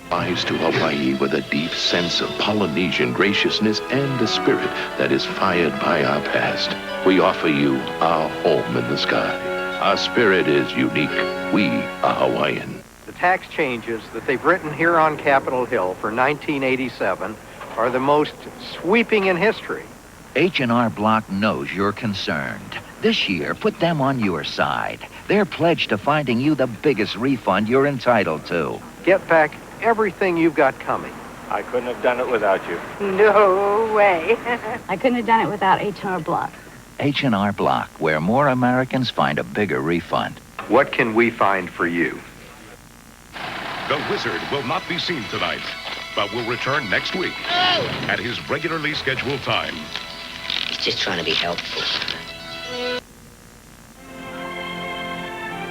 Flies to Hawaii with a deep sense of Polynesian graciousness and a spirit that is fired by our past. We offer you our home in the sky. Our spirit is unique. We are Hawaiian. The tax changes that they've written here on Capitol Hill for 1987 are the most sweeping in history. H&R Block knows you're concerned. This year, put them on your side. They're pledged to finding you the biggest refund you're entitled to. Get back everything you've got coming. I couldn't have done it without you. No way. I couldn't have done it without H&R Block. H&R Block, where more Americans find a bigger refund. What can we find for you? The Wizard will not be seen tonight, but will return next week at his regularly scheduled time. He's just trying to be helpful.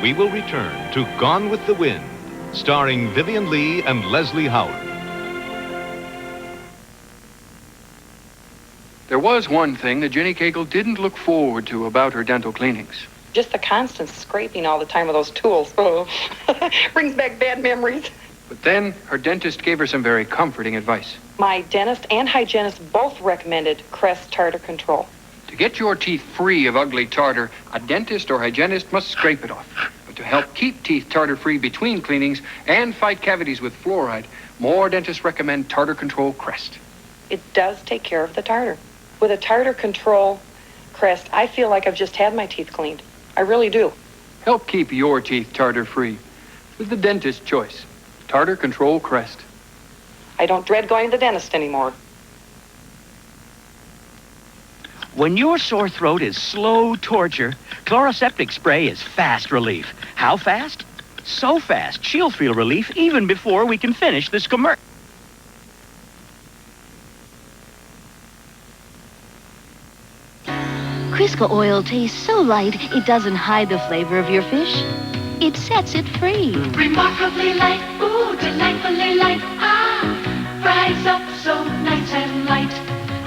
We will return to Gone with the Wind, starring Vivian Lee and Leslie Howard. There was one thing that Jenny Cagle didn't look forward to about her dental cleanings. Just the constant scraping all the time with those tools. Oh, brings back bad memories. But then her dentist gave her some very comforting advice. My dentist and hygienist both recommended Crest Tartar Control. To get your teeth free of ugly tartar, a dentist or hygienist must scrape it off. But to help keep teeth tartar-free between cleanings and fight cavities with fluoride, more dentists recommend Tartar Control Crest. It does take care of the tartar. With a Tartar Control Crest, I feel like I've just had my teeth cleaned. I really do. Help keep your teeth tartar-free with the dentist's choice, Tartar Control Crest. I don't dread going to the dentist anymore. When your sore throat is slow torture, Chloraseptic spray is fast relief. How fast? So fast, she'll feel relief even before we can finish this commercial. Crisco oil tastes so light, it doesn't hide the flavor of your fish. It sets it free. Remarkably light, ooh, delightfully light. Ah, fries up so nice and light.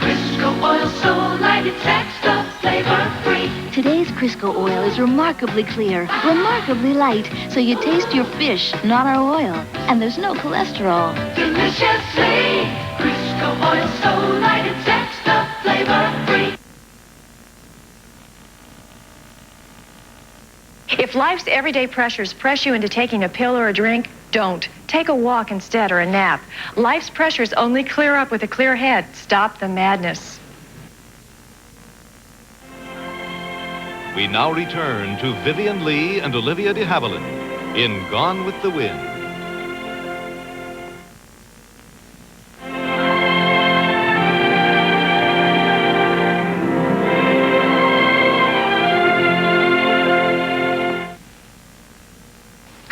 Crisco oil so light, it sets the flavor free. Today's Crisco oil is remarkably clear, remarkably light, so you taste your fish, not our oil. And there's no cholesterol. Deliciously, Crisco oil so light, it sets the flavor free. If life's everyday pressures press you into taking a pill or a drink, don't. Take a walk instead or a nap. Life's pressures only clear up with a clear head. Stop the madness. We now return to Vivian Lee and Olivia de Havilland in Gone with the Wind.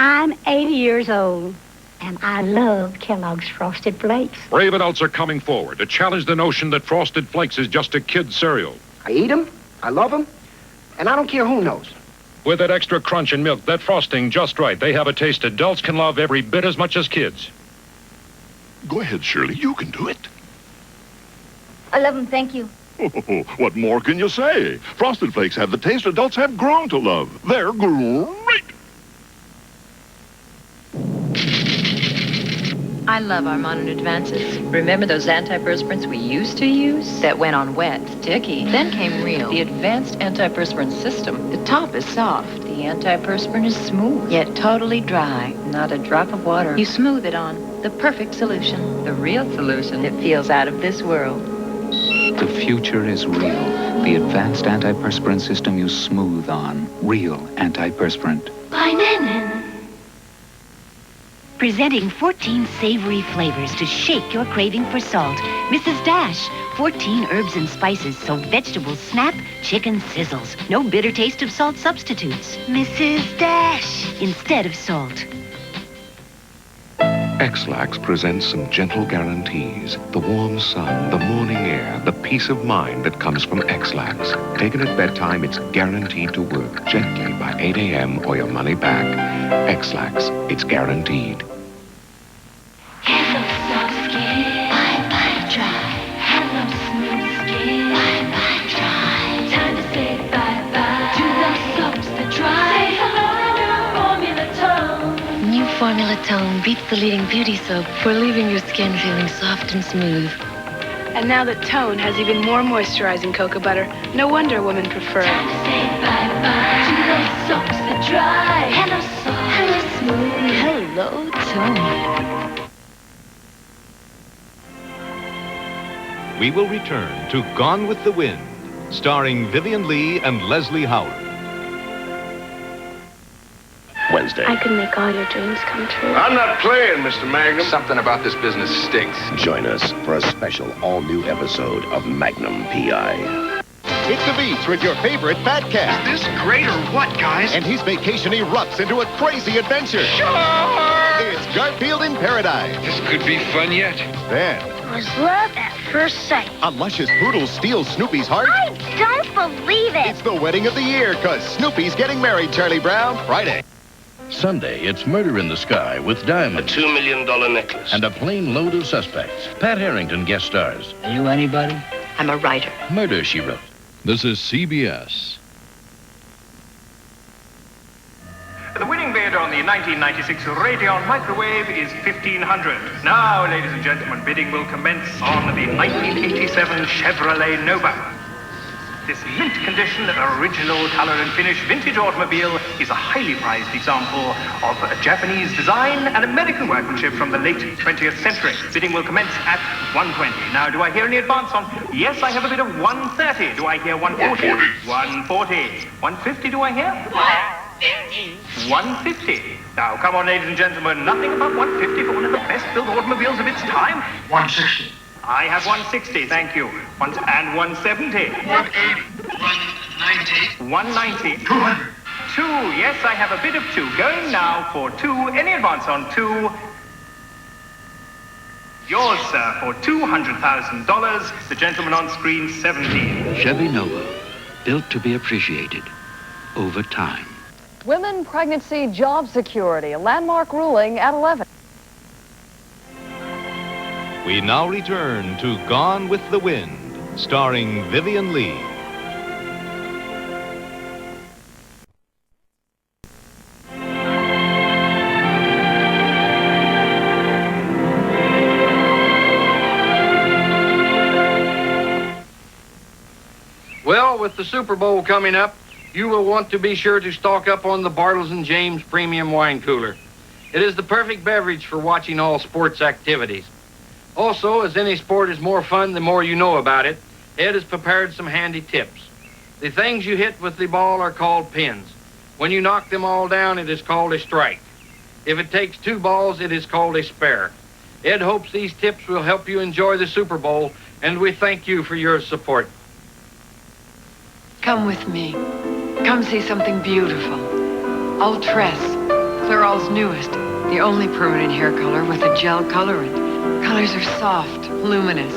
I'm 80 years old, and I love Kellogg's Frosted Flakes. Brave adults are coming forward to challenge the notion that Frosted Flakes is just a kid's cereal. I eat them, I love them, and I don't care who knows. With that extra crunch and milk, that frosting just right, they have a taste adults can love every bit as much as kids. Go ahead, Shirley. You can do it. I love them, thank you. What more can you say? Frosted Flakes have the taste adults have grown to love. They're great. I love our modern advances. Remember those antiperspirants we used to use? That went on wet, sticky. Then came Real, the advanced antiperspirant system. The top is soft. The antiperspirant is smooth, yet totally dry. Not a drop of water. You smooth it on. The perfect solution. The Real solution. It feels out of this world. The future is Real. The advanced antiperspirant system you smooth on. Real antiperspirant. By Nen. Presenting 14 savory flavors to shake your craving for salt. Mrs. Dash, 14 herbs and spices so vegetables snap, chicken sizzles. No bitter taste of salt substitutes. Mrs. Dash, instead of salt. Ex-lax presents some gentle guarantees. The warm sun, the morning air, the peace of mind that comes from Ex-lax. Taken at bedtime, it's guaranteed to work gently by 8 a.m. or your money back. Ex-lax, it's guaranteed. Hello, soft skin. Bye-bye, dry. Hello, smooth skin. Bye-bye, dry. Time to say bye-bye to the soaps that dry. Say hello to new formula tone. New Formula Tone beats the leading beauty soap for leaving your skin feeling soft and smooth. And now that Tone has even more moisturizing cocoa butter, no wonder women prefer it. Say bye-bye to those soaps that dry. Hello soft, hello smooth, hello Tone. We will return to Gone with the Wind, starring Vivian Lee and Leslie Howard. Wednesday. I could make all your dreams come true. I'm not playing, Mr. Magnum. Something about this business stinks. Join us for a special all-new episode of Magnum P.I. Hit the beach with your favorite fat cat. Is this great or what, guys? And his vacation erupts into a crazy adventure. Sure! It's Garfield in Paradise. This could be fun yet. Then, It was love at first sight. a luscious poodle steals Snoopy's heart. I don't believe it. It's the wedding of the year, because Snoopy's getting married, Charlie Brown, Friday. Sunday, it's Murder in the Sky with diamonds. $2 million necklace. And a plane load of suspects. Pat Harrington guest stars. Are you anybody? I'm a writer. Murder, She Wrote. This is CBS. The winning bid on the 1996 Radeon microwave is $1,500. Now, ladies and gentlemen, bidding will commence on the 1987 Chevrolet Nova. This mint condition, original color and finish vintage automobile is a highly prized example of a Japanese design and American workmanship from the late 20th century. Bidding will commence at $120. Now, do I hear any advance on? Yes, I have a bid of $130. Do I hear $140? $140. $150, do I hear? $150. Now, come on, ladies and gentlemen, nothing above $150 for one of the best-built automobiles of its time. $160. I have $160, thank you. And $170. $180. $190. $190. $200. $2, yes, I have a bid of $2. Going now for $2. Any advance on $2? Yours, sir, for $200,000. The gentleman on screen, 17. Chevy Nova, built to be appreciated over time. Women, pregnancy, job security, a landmark ruling at 11. We now return to Gone with the Wind, starring Vivian Lee. Well, with the Super Bowl coming up, you will want to be sure to stock up on the Bartles Jaymes Premium Wine Cooler. It is the perfect beverage for watching all sports activities. Also, as any sport is more fun the more you know about it, Ed has prepared some handy tips. The things you hit with the ball are called pins. When you knock them all down, it is called a strike. If it takes 2 balls, it is called a spare. Ed hopes these tips will help you enjoy the Super Bowl, and we thank you for your support. Come with me. Come see something beautiful. Ultress, Clairol's newest, the only permanent hair color with a gel colorant. Colors are soft, luminous.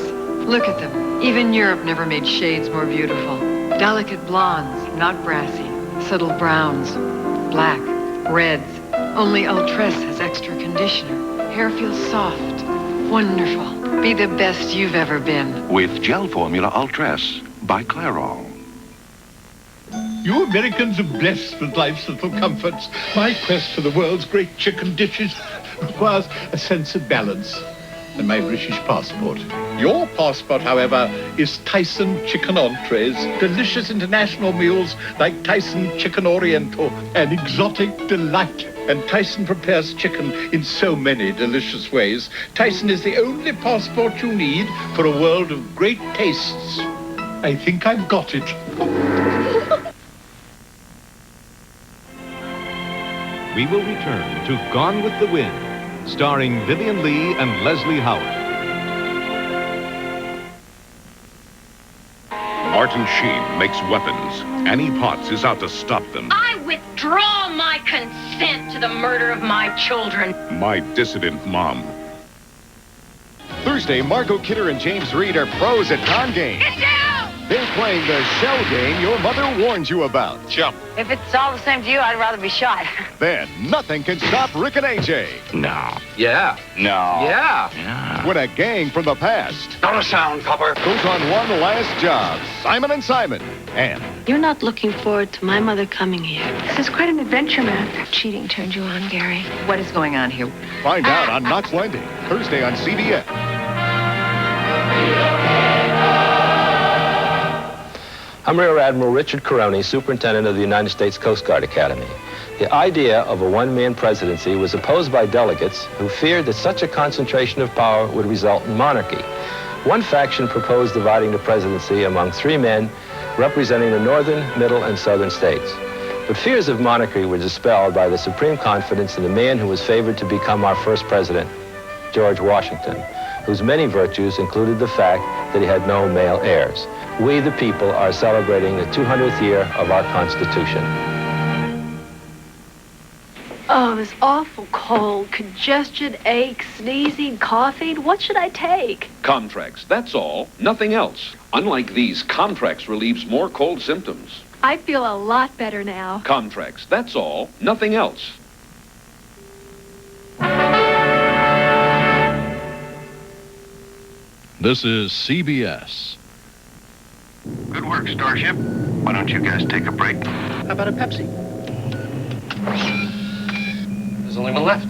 Look at them. Even Europe never made shades more beautiful. Delicate blondes, not brassy. Subtle browns, black, reds. Only Ultress has extra conditioner. Hair feels soft, wonderful. Be the best you've ever been. With gel formula Ultress by Clairol. You Americans are blessed with life's little comforts. My quest for the world's great chicken dishes requires a sense of balance. And my British passport. Your passport, however, is Tyson chicken entrees, delicious international meals like Tyson chicken Oriental, an exotic delight. And Tyson prepares chicken in so many delicious ways. Tyson is the only passport you need for a world of great tastes. I think I've got it. We will return to Gone with the Wind, starring Vivian Lee and Leslie Howard. Martin Sheen makes weapons. Annie Potts is out to stop them. I withdraw my consent to the murder of my children. My Dissident Mom. Thursday, Margot Kidder and James Reed are pros at con games. Get down! They're playing the shell game your mother warned you about. Jump. If it's all the same to you, I'd rather be shot. Then nothing can stop Rick and AJ. No. Yeah. No. Yeah. When a gang from the past Not a sound, copper. goes on one last job, Simon and Simon, and You're not looking forward to my mother coming here. This is quite an adventure, man. Cheating turned you on, Gary. What is going on here? find out on Not Blending, Thursday on CBS. I'm Rear Admiral Richard Caroni, Superintendent of the United States Coast Guard Academy. The idea of a one-man presidency was opposed by delegates who feared that such a concentration of power would result in monarchy. One faction proposed dividing the presidency among 3 men representing the northern, middle, and southern states. But fears of monarchy were dispelled by the supreme confidence in the man who was favored to become our first president, George Washington, whose many virtues included the fact that he had no male heirs. We, the people, are celebrating the 200th year of our Constitution. Oh, this awful cold, congestion, ache, sneezing, coughing. What should I take? Comtrex, that's all. Nothing else. Unlike these, Comtrex relieves more cold symptoms. I feel a lot better now. Comtrex, that's all. Nothing else. This is CBS. Good work, Starship. Why don't you guys take a break? How about a Pepsi? There's only one left.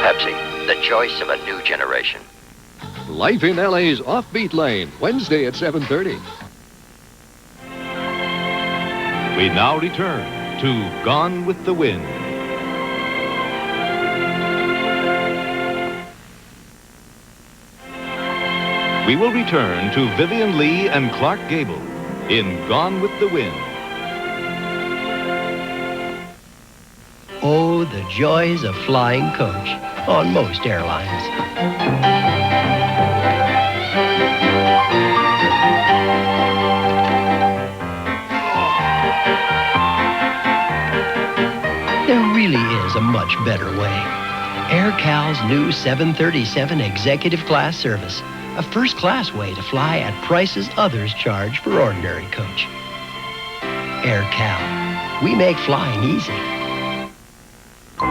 Pepsi, the choice of a new generation. Life in LA's Offbeat Lane, Wednesday at 7:30. We now return to Gone with the Wind. We will return to Vivian Leigh and Clark Gable in Gone with the Wind. Oh, the joys of flying coach on most airlines. There really is a much better way. AirCal's new 737 executive class service, a first-class way to fly at prices others charge for ordinary coach. AirCal, we make flying easy.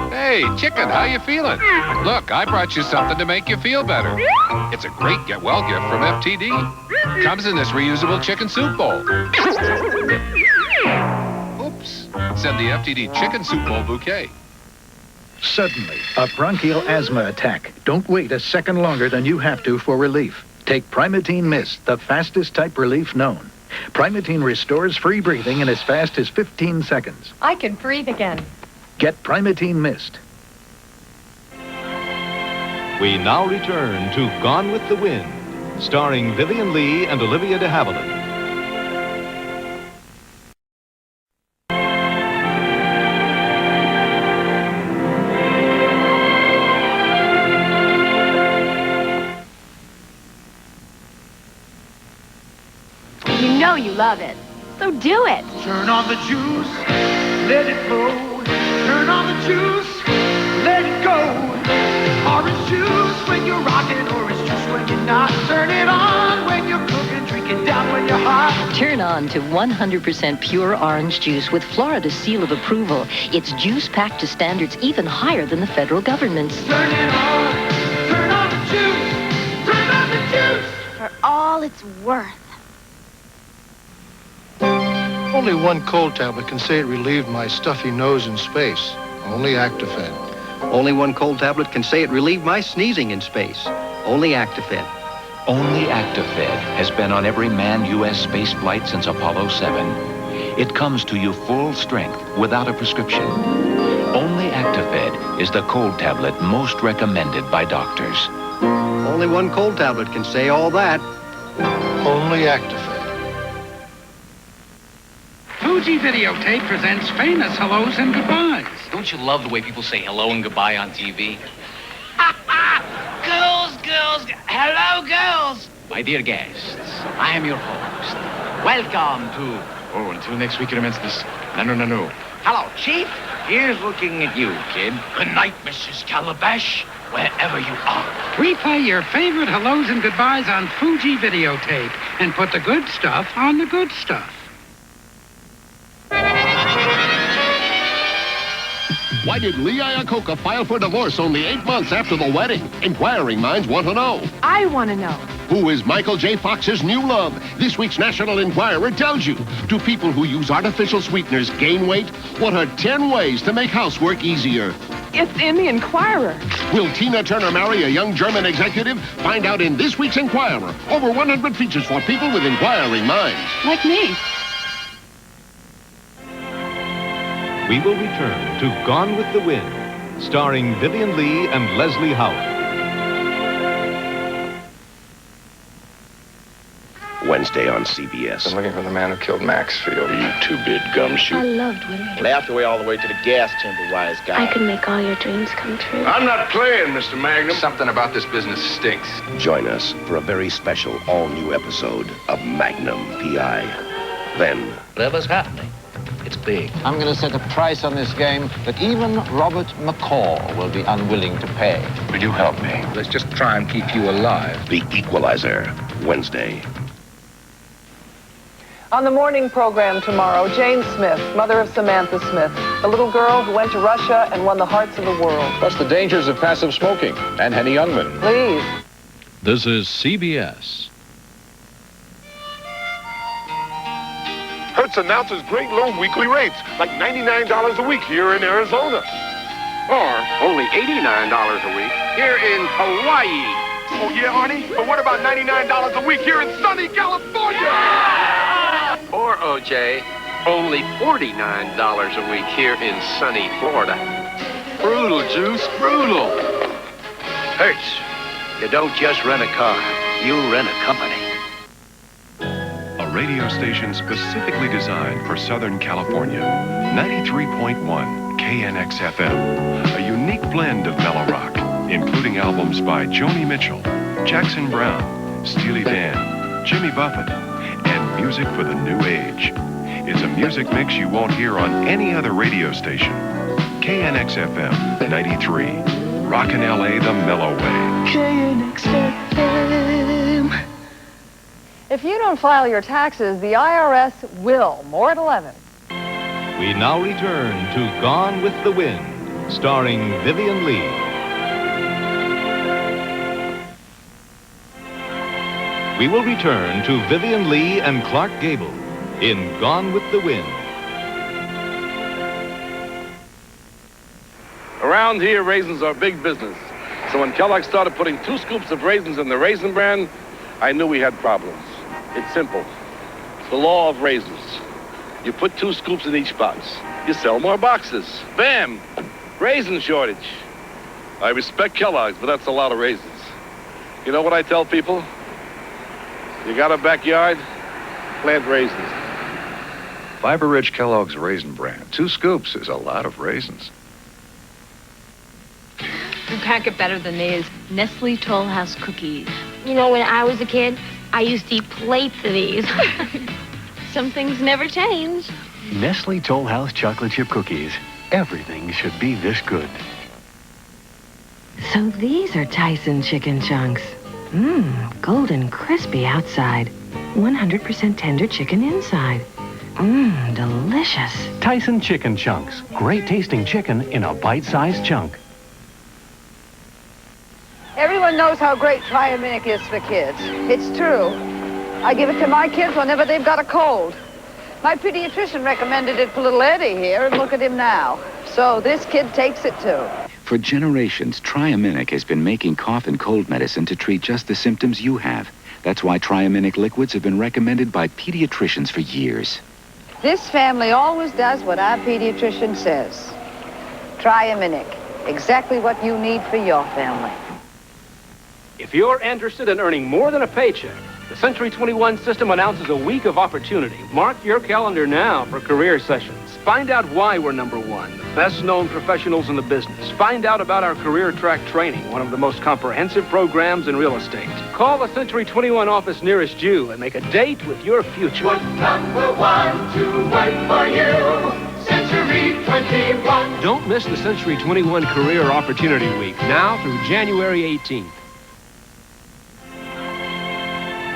Hey, chicken, how you feeling? Look, I brought you something to make you feel better. It's a great get-well gift from FTD. Comes in this reusable chicken soup bowl. Oops. Send the FTD chicken soup bowl bouquet. Suddenly, a bronchial asthma attack. Don't wait a second longer than you have to for relief. Take Primatene Mist, the fastest type relief known. Primatene restores free breathing in as fast as 15 seconds. I can breathe again. Get Primatene Mist. We now return to Gone with the Wind, starring Vivian Leigh and Olivia de Havilland. You know you love it, so do it. Turn on the juice, let it flow. Turn on the juice, let it go. Orange juice when you're rocking, orange juice when you're not. Turn it on when you're cooking, drink it down when you're hot. Turn on to 100% pure orange juice with Florida's seal of approval. It's juice packed to standards even higher than the federal government's. Turn it on, turn on the juice, turn on the juice. For all it's worth. Only one cold tablet can say it relieved my stuffy nose in space. Only Actifed. Only one cold tablet can say it relieved my sneezing in space. Only Actifed. Only Actifed has been on every manned U.S. space flight since Apollo 7. It comes to you full strength without a prescription. Only Actifed is the cold tablet most recommended by doctors. Only one cold tablet can say all that. Only Actifed. Fuji Videotape presents famous hellos and goodbyes. Don't you love the way people say hello and goodbye on TV? Girls, girls. Hello, girls. My dear guests, I am your host. Welcome to... Oh, until next week, commences. No. Hello, Chief. Here's looking at you, kid. Good night, Mrs. Calabash, wherever you are. We play your favorite hellos and goodbyes on Fuji videotape and put the good stuff on the good stuff. Why did Lee Iacocca file for divorce only 8 months after the wedding? Inquiring minds want to know. I want to know. Who is Michael J. Fox's new love? This week's National Enquirer tells you. Do people who use artificial sweeteners gain weight? What are 10 ways to make housework easier? It's in the Enquirer. Will Tina Turner marry a young German executive? Find out in this week's Enquirer. Over 100 features for people with inquiring minds. Like me. We will return to Gone with the Wind, starring Vivian Lee and Leslie Howard. Wednesday on CBS. I'm looking for the man who killed Maxfield. You two-bit gumshoe. I loved Willie. Laughed away all the way to the gas chamber, wise guy. I could make all your dreams come true. I'm not playing, Mr. Magnum. Something about this business stinks. Join us for a very special all-new episode of Magnum P.I. Then... Whatever's happening, it's big. I'm going to set a price on this game that even Robert McCall will be unwilling to pay. Will you help me? Let's just try and keep you alive. The Equalizer, Wednesday. On the morning program tomorrow, Jane Smith, mother of Samantha Smith, the little girl who went to Russia and won the hearts of the world. Plus the dangers of passive smoking. And Henny Youngman. Please. This is CBS. Hertz announces great low weekly rates, like $99 a week here in Arizona. Or only $89 a week here in Hawaii. Oh, yeah, Arnie? But what about $99 a week here in sunny California? Yeah! Or, OJ, only $49 a week here in sunny Florida. Brutal, Juice, brutal. Hertz, you don't just rent a car, you rent a company. A radio station specifically designed for Southern California. 93.1 KNX-FM. A unique blend of mellow rock, including albums by Joni Mitchell, Jackson Brown, Steely Dan, Jimmy Buffett, and music for the new age. It's a music mix you won't hear on any other radio station. KNX-FM 93. Rockin' LA the mellow way. KNX-FM. If you don't file your taxes, the IRS will. More at 11. We now return to Gone with the Wind, starring Vivian Lee. We will return to Vivian Lee and Clark Gable in Gone with the Wind. Around here, raisins are big business. So when Kellogg started putting 2 scoops of raisins in the Raisin Bran, I knew we had problems. It's simple. It's the law of raisins. You put 2 scoops in each box. You sell more boxes. Bam! Raisin shortage. I respect Kellogg's, but that's a lot of raisins. You know what I tell people? You got a backyard? Plant raisins. Fiber-rich Kellogg's Raisin Bran. 2 scoops is a lot of raisins. You can't get better than these Nestle Toll House cookies. You know, when I was a kid, I used to eat plates of these. Some things never change. Nestle Toll House chocolate chip cookies. Everything should be this good. So these are Tyson chicken chunks. Golden crispy outside. 100% tender chicken inside. Delicious. Tyson chicken chunks. Great tasting chicken in a bite-sized chunk. Everyone knows how great Triaminic is for kids. It's true. I give it to my kids whenever they've got a cold. My pediatrician recommended it for little Eddie here, and look at him now. So this kid takes it too. For generations, Triaminic has been making cough and cold medicine to treat just the symptoms you have. That's why Triaminic liquids have been recommended by pediatricians for years. This family always does what our pediatrician says. Triaminic, exactly what you need for your family. If you're interested in earning more than a paycheck, The Century 21 system announces a week of opportunity. Mark your calendar now for career sessions. Find out why we're number one, the best-known professionals in the business. Find out about our Career Track training, one of the most comprehensive programs in real estate. Call the Century 21 office nearest you and make a date with your future. Put number one to work for you. Century 21. Don't miss the Century 21 Career Opportunity Week, now through January 18th.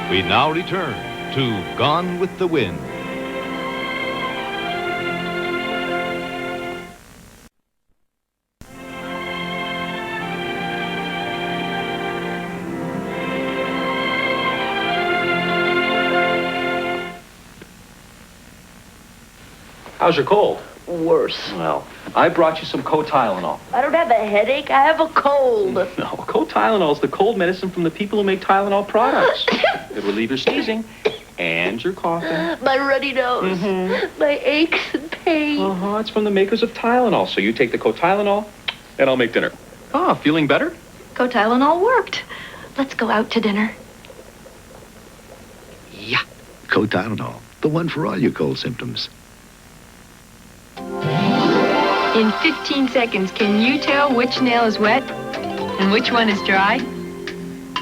We now return to Gone with the Wind. How's your cold? Worse. Well, I brought you some Tylenol. I don't have a headache. I have a cold. No, Tylenol is the cold medicine from the people who make Tylenol products. It will relieve your sneezing and your coughing. My runny nose. My aches and pains. It's from the makers of Tylenol. So you take the Tylenol, and I'll make dinner. Feeling better? Tylenol worked. Let's go out to dinner. Yeah. Tylenol, the one for all your cold symptoms. In 15 seconds, can you tell which nail is wet and which one is dry?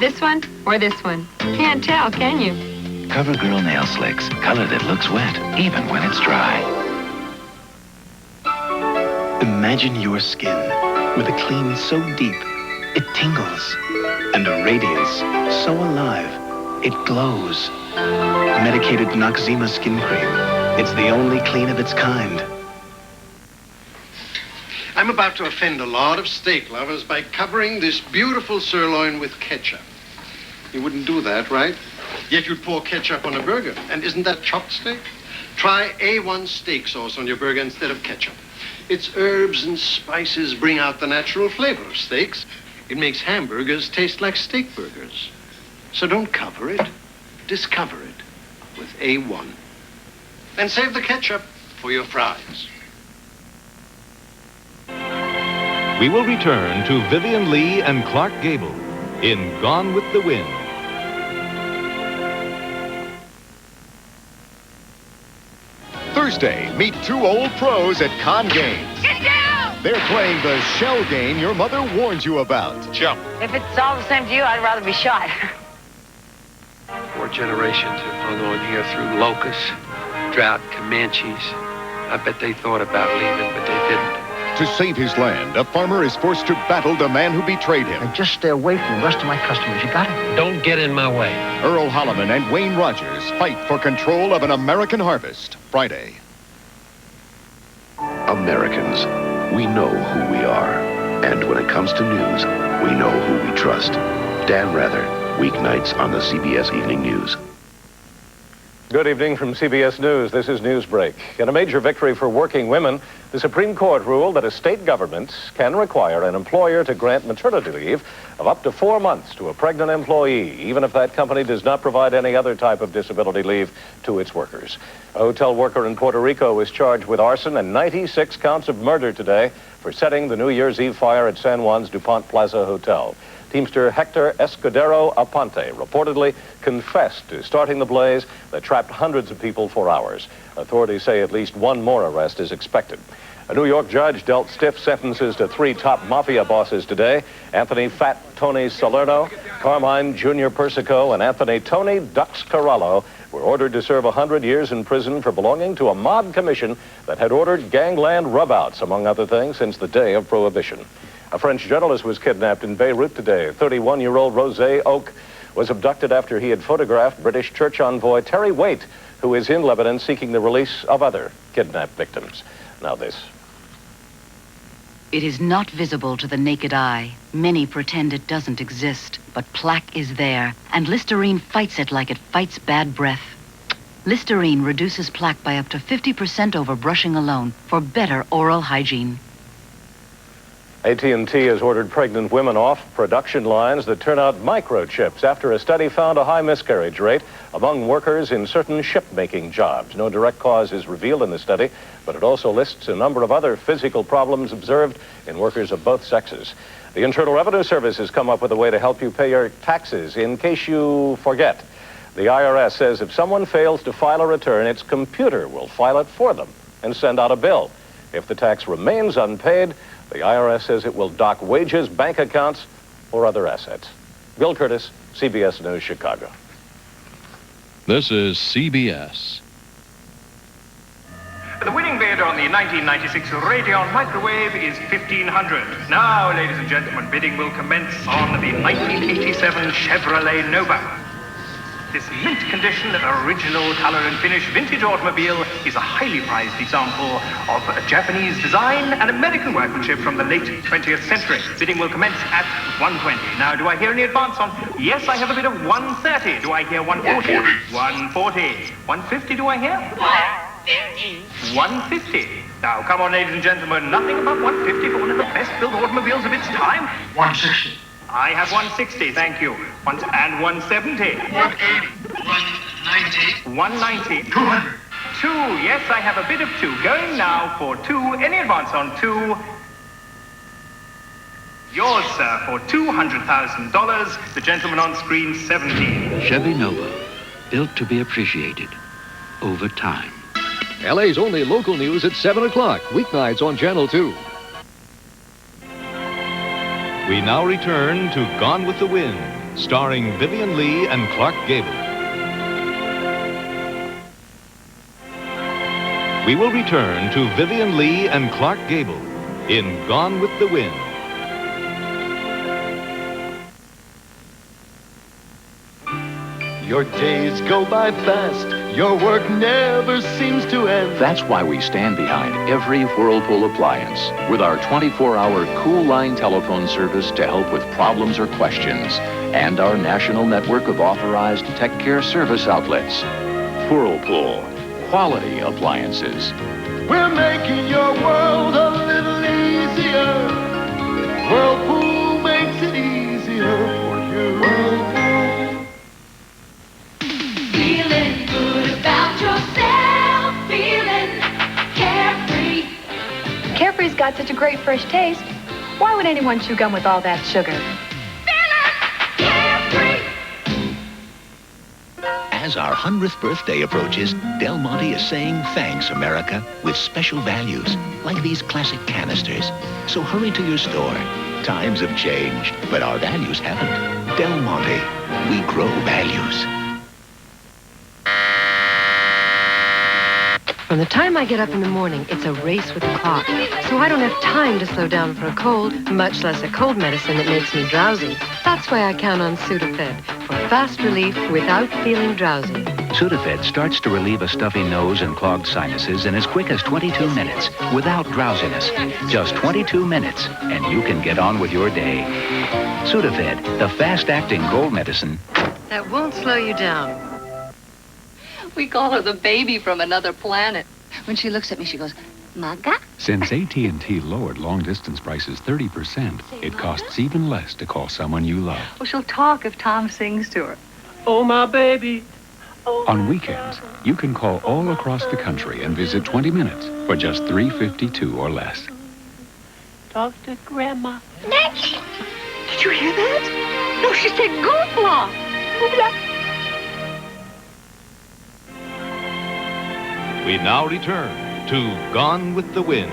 This one or this one? Can't tell, can you? CoverGirl Nail Slicks. Color that looks wet, even when it's dry. Imagine your skin with a clean so deep, it tingles. And a radiance so alive, it glows. Medicated Noxzema Skin Cream. It's the only clean of its kind. I'm about to offend a lot of steak lovers by covering this beautiful sirloin with ketchup. You wouldn't do that, right? Yet you'd pour ketchup on a burger. And isn't that chopped steak? Try A1 steak sauce on your burger instead of ketchup. Its herbs and spices bring out the natural flavor of steaks. It makes hamburgers taste like steak burgers. So don't cover it, discover it with A1. And save the ketchup for your fries. We will return to Vivian Lee and Clark Gable in Gone with the Wind. Thursday, meet two old pros at Con Games. Get down! They're playing the shell game your mother warned you about. Jump. If it's all the same to you, I'd rather be shot. 4 generations have hung on here through locusts, drought, Comanches. I bet they thought about leaving, but they didn't. To save his land, a farmer is forced to battle the man who betrayed him. And just stay away from the rest of my customers. You got it? Don't get in my way. Earl Holliman and Wayne Rogers fight for control of an American harvest. Friday. Americans, we know who we are. And when it comes to news, we know who we trust. Dan Rather, weeknights on the CBS Evening News. Good evening from CBS News. This is Newsbreak. In a major victory for working women, the Supreme Court ruled that a state government can require an employer to grant maternity leave of up to 4 months to a pregnant employee, even if that company does not provide any other type of disability leave to its workers. A hotel worker in Puerto Rico was charged with arson and 96 counts of murder today for setting the New Year's Eve fire at San Juan's DuPont Plaza Hotel. Teamster Hector Escudero Aponte reportedly confessed to starting the blaze that trapped hundreds of people for hours. Authorities say at least one more arrest is expected. A New York judge dealt stiff sentences to 3 top mafia bosses today: Anthony Fat Tony Salerno, Carmine Jr. Persico, and Anthony Tony Dux Corallo were ordered to serve 100 years in prison for belonging to a mob commission that had ordered gangland rubouts, among other things, since the day of Prohibition. A French journalist was kidnapped in Beirut today. 31-year-old Rosé Oak was abducted after he had photographed British church envoy Terry Waite, who is in Lebanon seeking the release of other kidnapped victims. Now this. It is not visible to the naked eye. Many pretend it doesn't exist, but plaque is there, and Listerine fights it like it fights bad breath. Listerine reduces plaque by up to 50% over brushing alone for better oral hygiene. AT&T has ordered pregnant women off production lines that turn out microchips after a study found a high miscarriage rate among workers in certain ship-making jobs. No direct cause is revealed in the study, but it also lists a number of other physical problems observed in workers of both sexes. The Internal Revenue Service has come up with a way to help you pay your taxes in case you forget. The IRS says if someone fails to file a return, its computer will file it for them and send out a bill. If the tax remains unpaid, the IRS says it will dock wages, bank accounts, or other assets. Bill Curtis, CBS News, Chicago. This is CBS. The winning bid on the 1996 Radeon microwave is $1,500. Now, ladies and gentlemen, bidding will commence on the 1987 Chevrolet Nova. This mint condition, original color and finish vintage automobile is a highly prized example of a Japanese design and American workmanship from the late 20th century. Bidding will commence at $120. Now, do I hear any advance on? Yes, I have a bid of $130. Do I hear $140? $140. $150, do I hear? $150. Now, come on, ladies and gentlemen, nothing about $150 for one of the best-built automobiles of its time. $160. I have $160, thank you. And $170. $180. $190. $200. $2, yes, I have a bid of $2. Going now for $2. Any advance on $2? Yours, sir, for $200,000. The gentleman on screen, 17. Chevy Nova, built to be appreciated over time. LA's only local news at 7 o'clock, weeknights on Channel 2. We now return to Gone with the Wind, starring Vivian Leigh and Clark Gable. We will return to Vivian Leigh and Clark Gable in Gone with the Wind. Your days go by fast. Your work never seems to end. That's why we stand behind every Whirlpool appliance with our 24-hour Cool Line telephone service to help with problems or questions, and our national network of authorized tech care service outlets. Whirlpool, quality appliances. We're making your world a little easier. Whirlpool makes it easier for you. Feeling good about yourself, feeling carefree. Carefree's got such a great fresh taste. Why would anyone chew gum with all that sugar? As our 100th birthday approaches, Del Monte is saying thanks, America, with special values, like these classic canisters. So hurry to your store. Times have changed, but our values haven't. Del Monte, we grow values. From the time I get up in the morning, it's a race with the clock. So I don't have time to slow down for a cold, much less a cold medicine that makes me drowsy. That's why I count on Sudafed for fast relief without feeling drowsy. Sudafed starts to relieve a stuffy nose and clogged sinuses in as quick as 22 minutes without drowsiness. Just 22 minutes, and you can get on with your day. Sudafed, the fast-acting cold medicine That won't slow you down. We call her the baby from another planet. When she looks at me, she goes, Maga? Since AT&T lowered long-distance prices 30%, it costs even less to call someone you love. Well, she'll talk if Tom sings to her. Oh, my baby. On weekends, you can call all across the country and visit 20 minutes for just $3.52 or less. Talk to Grandma. Did you hear that? No, she said goofla. Goofla. We now return to Gone with the Wind.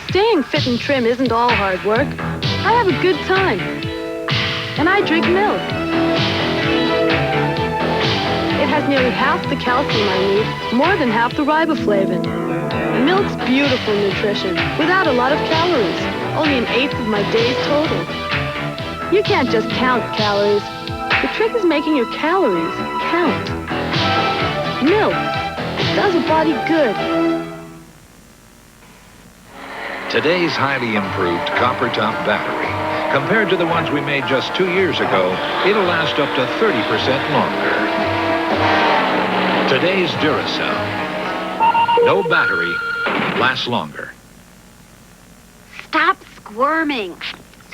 Staying fit and trim isn't all hard work. I have a good time. And I drink milk. It has nearly half the calcium I need, more than half the riboflavin. Milk's beautiful nutrition, without a lot of calories. Only an eighth of my day's total. You can't just count calories. The trick is making your calories count. Milk does a body good. Today's highly improved copper top battery, compared to the ones we made just 2 years ago, it'll last up to 30% longer. Today's Duracell. No battery, lasts longer. Stop squirming.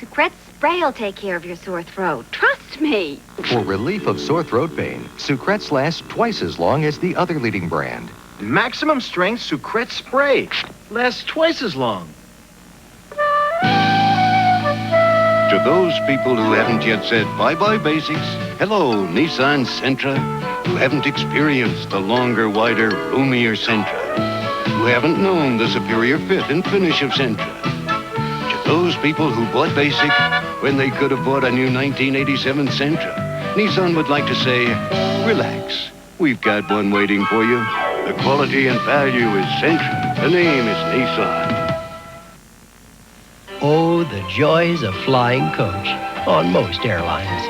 Secrets spray will take care of your sore throat. Trust me. For relief of sore throat pain, Sucrets lasts twice as long as the other leading brand. Maximum strength Sucrets spray. Lasts twice as long. To those people who haven't yet said bye-bye basics, hello, Nissan Sentra, who haven't experienced the longer, wider, roomier Sentra, who haven't known the superior fit and finish of Sentra. To those people who bought basic when they could have bought a new 1987 Sentra, Nissan would like to say, relax. We've got one waiting for you. The quality and value is Sentra. The name is Nissan. Oh, the joys of flying coach on most airlines.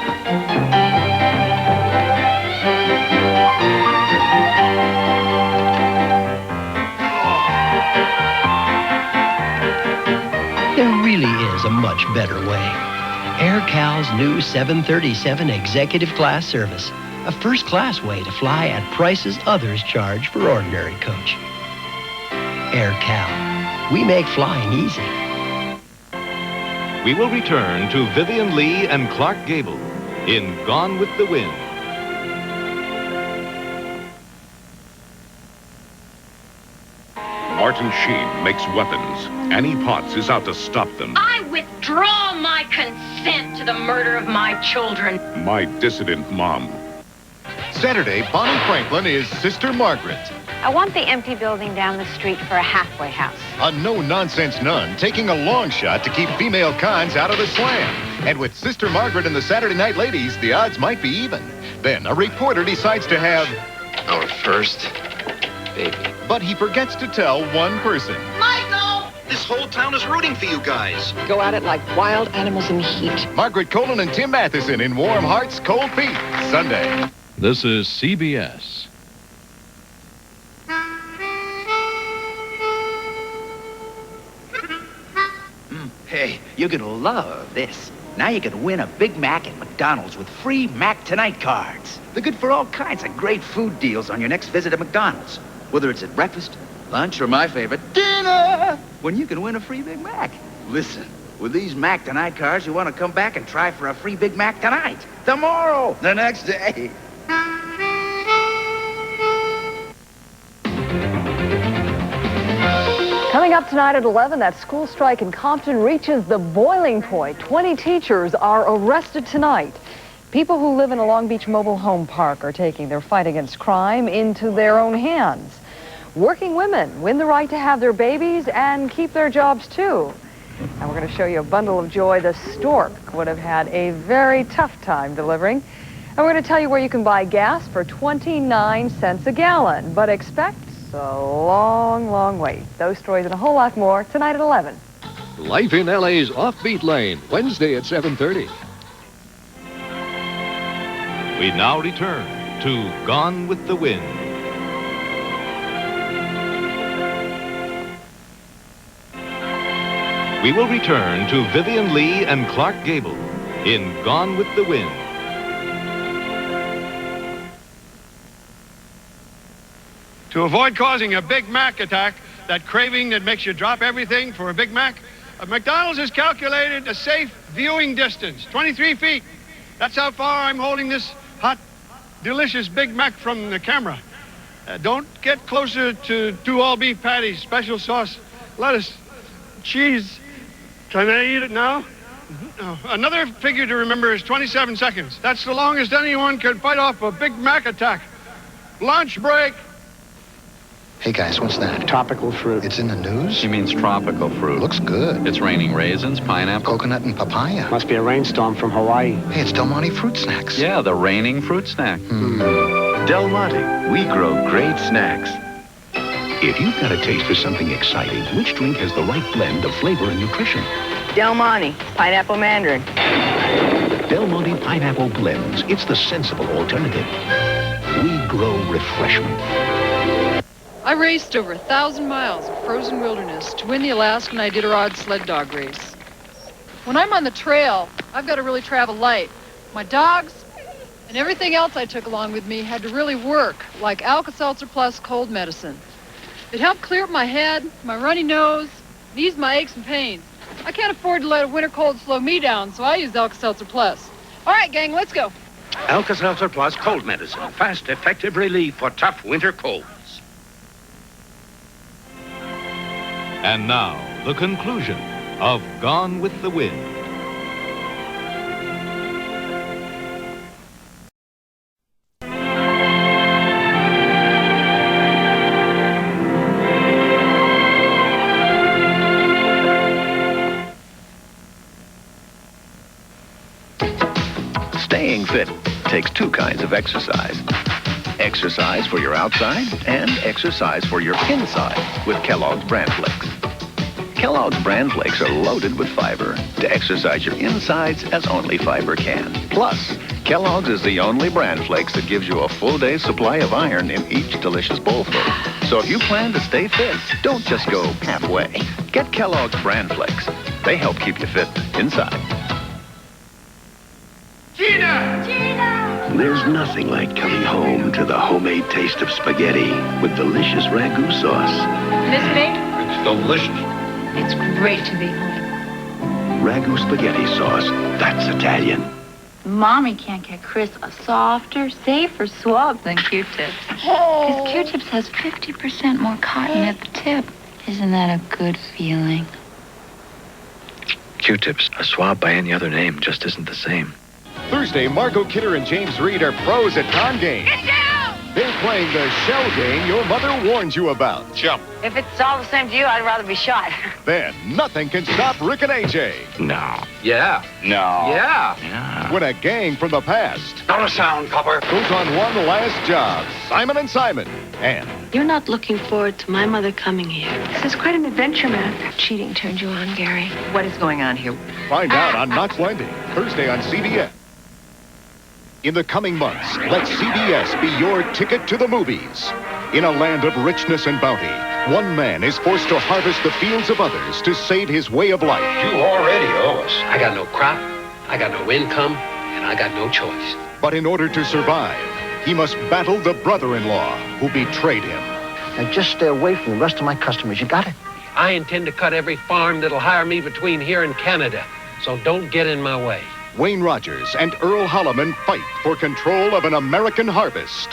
There really is a much better way. AirCal's new 737 Executive Class service. A first-class way to fly at prices others charge for ordinary coach. AirCal. We make flying easy. We will return to Vivian Lee and Clark Gable in Gone with the Wind. Martin Sheen makes weapons. Annie Potts is out to stop them. I withdraw my consent to the murder of my children. My Dissident Mom. Saturday, Bonnie Franklin is Sister Margaret. I want the empty building down the street for a halfway house. A no-nonsense nun taking a long shot to keep female cons out of the slam. And with Sister Margaret and the Saturday Night Ladies, the odds might be even. Then a reporter decides to have our first baby. But he forgets to tell one person. Michael! This whole town is rooting for you guys. Go at it like wild animals in heat. Margaret Colin and Tim Matheson in Warm Hearts, Cold Feet, Sunday. This is CBS. Hey, you're gonna love this. Now you can win a Big Mac at McDonald's with free Mac Tonight cards. They're good for all kinds of great food deals on your next visit to McDonald's. Whether it's at breakfast, lunch, or my favorite, dinner, when you can win a free Big Mac. Listen, with these Mac Tonight cards, you want to come back and try for a free Big Mac tonight, tomorrow, the next day. Coming up tonight at 11, that school strike in Compton reaches the boiling point. 20 teachers are arrested tonight. People who live in a Long Beach mobile home park are taking their fight against crime into their own hands. Working women win the right to have their babies and keep their jobs too. And we're going to show you a bundle of joy the stork would have had a very tough time delivering. And we're going to tell you where you can buy gas for 29 cents a gallon. But expect a long, long wait. Those stories and a whole lot more tonight at 11. Life in LA's Offbeat Lane, Wednesday at 7:30. We now return to Gone with the Wind. We will return to Vivian Lee and Clark Gable in Gone with the Wind. To avoid causing a Big Mac attack, that craving that makes you drop everything for a Big Mac, McDonald's has calculated a safe viewing distance, 23 feet. That's how far I'm holding this hot, delicious Big Mac from the camera. Don't get closer to 2 all-beef patties, special sauce, lettuce, cheese. Can I eat it now? No. Another figure to remember is 27 seconds. That's the longest anyone can fight off a Big Mac attack. Lunch break. Hey guys, what's that? Topical fruit. It's in the news? She means tropical fruit. Looks good. It's raining raisins, pineapple. Coconut and papaya. Must be a rainstorm from Hawaii. Hey, it's Del Monte Fruit Snacks. Yeah, the raining fruit snack. Del Monte, we grow great snacks. If you've got a taste for something exciting, which drink has the right blend of flavor and nutrition? Del Monte, pineapple mandarin. Del Monte Pineapple Blends. It's the sensible alternative. We grow refreshment. I raced over 1,000 miles of frozen wilderness to win the Alaskan Iditarod sled dog race. When I'm on the trail, I've got to really travel light. My dogs and everything else I took along with me had to really work, like Alka-Seltzer Plus cold medicine. It helped clear up my head, my runny nose, and ease my aches and pains. I can't afford to let a winter cold slow me down, so I use Alka-Seltzer Plus. All right, gang, let's go. Alka-Seltzer Plus cold medicine. Fast, effective relief for tough winter colds. And now, the conclusion of Gone with the Wind. Staying fit takes two kinds of exercise. Exercise for your outside and exercise for your inside with Kellogg's Bran Flakes. Kellogg's Bran Flakes are loaded with fiber to exercise your insides as only fiber can. Plus, Kellogg's is the only Bran Flakes that gives you a full day's supply of iron in each delicious bowlful. So if you plan to stay fit, don't just go halfway. Get Kellogg's Bran Flakes. They help keep you fit inside. Gina! Gina! There's nothing like coming home to the homemade taste of spaghetti with delicious ragu sauce. Miss me? It's delicious. It's great to be home. Ragu spaghetti sauce, that's Italian. Mommy can't get Chris a softer, safer swab than Q-tips. Because Q-tips has 50% more cotton at the tip. Isn't that a good feeling? Q-tips, a swab by any other name, just isn't the same. Thursday, Margot Kidder and James Reed are pros at con games. Get down! They're playing the shell game your mother warned you about. Jump. If it's all the same to you, I'd rather be shot. Then nothing can stop Rick and AJ. No. Yeah. No. Yeah. When a gang from the past Not a sound, copper. goes on one last job, Simon and Simon, and You're not looking forward to my mother coming here. This is quite an adventure, man. Cheating turned you on, Gary. What is going on here? find out on Knots Landing, Thursday on CBS. In the coming months, let CBS be your ticket to the movies. In a land of richness and bounty, one man is forced to harvest the fields of others to save his way of life. You already owe us. I got no crop, I got no income, and I got no choice. But in order to survive, he must battle the brother-in-law who betrayed him. Now just stay away from the rest of my customers. You got it? I intend to cut every farm that'll hire me between here and Canada, so don't get in my way. Wayne Rogers and Earl Holliman fight for control of an American harvest.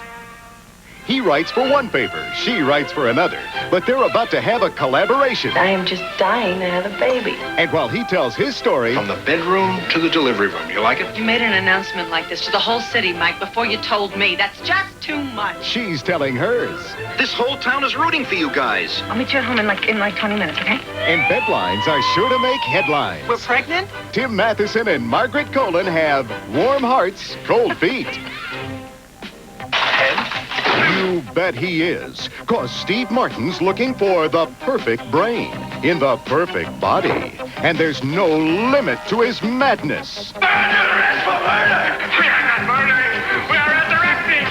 He writes for one paper, she writes for another, but they're about to have a collaboration. I am just dying to have a baby. And while he tells his story... From the bedroom to the delivery room. You like it? You made an announcement like this to the whole city, Mike, before you told me. That's just too much. She's telling hers. This whole town is rooting for you guys. I'll meet you at home in like 20 minutes, okay? And bedlines are sure to make headlines. We're pregnant? Tim Matheson and Margaret Colin have warm hearts, cold feet. You bet he is, 'cause Steve Martin's looking for the perfect brain in the perfect body. And there's no limit to his madness. We are not murdering. We are resurrecting.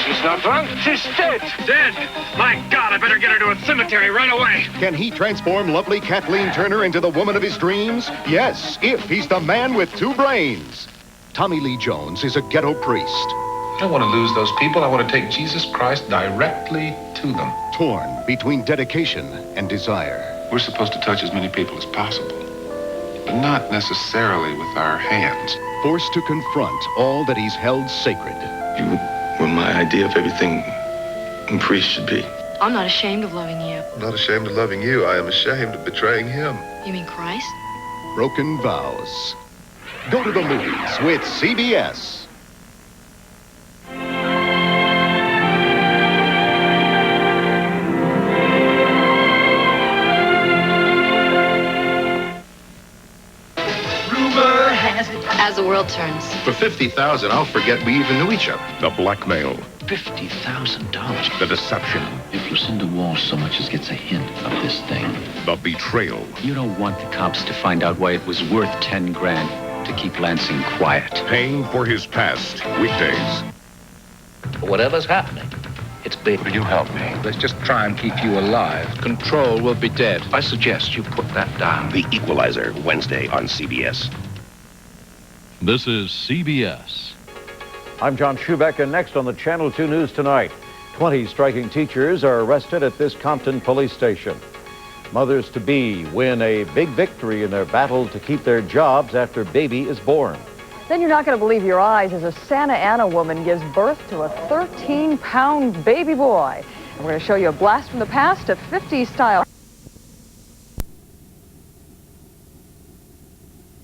She's not drunk. She's dead. Dead? My God, I better get her to a cemetery right away. Can he transform lovely Kathleen Turner into the woman of his dreams? Yes, if he's the man with two brains. Tommy Lee Jones is a ghetto priest. I don't want to lose those people. I want to take Jesus Christ directly to them. Torn between dedication and desire. We're supposed to touch as many people as possible, but not necessarily with our hands. Forced to confront all that he's held sacred. You were my idea of everything a priest should be. I'm not ashamed of loving you. I'm not ashamed of loving you. I am ashamed of betraying him. You mean Christ? Broken vows. Go to the movies with CBS. As the world turns. For $50,000, I'll forget we even knew each other. The blackmail. $50,000. The deception. If Lucinda Walsh so much as gets a hint of this thing. The betrayal. You don't want the cops to find out why it was worth 10 grand to keep Lansing quiet. Paying for his past. Weekdays. Whatever's happening, it's big. Will you help me? Let's just try and keep you alive. Control will be dead. I suggest you put that down. The Equalizer, Wednesday on CBS. This is CBS. I'm John Schubeck, and next on the Channel 2 News tonight, 20 striking teachers are arrested at this Compton police station. Mothers-to-be win a big victory in their battle to keep their jobs after baby is born. Then you're not going to believe your eyes as a Santa Ana woman gives birth to a 13-pound baby boy. And we're going to show you a blast from the past, a 50s style.